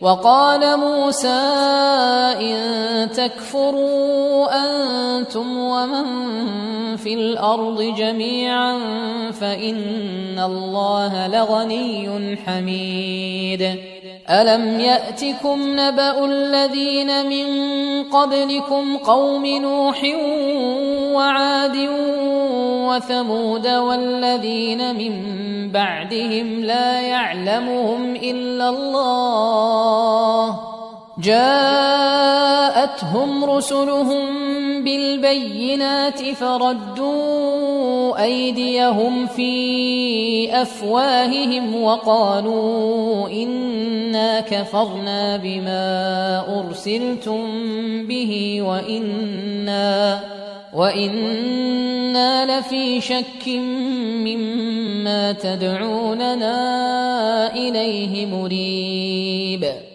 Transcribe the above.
وقال موسى إن تكفروا أنتم ومن في الأرض جميعا فإن الله لغني حميد. ألم يأتكم نبأ الذين من قبلكم قوم نوح وعاد وثمود والذين من بعدهم لا يعلمهم إلا الله جاءتهم رسلهم بالبينات فردوا أيديهم في أفواههم وقالوا إنا كفرنا بما أرسلتم به وإنا لفي شك مما تدعوننا إليه مريب.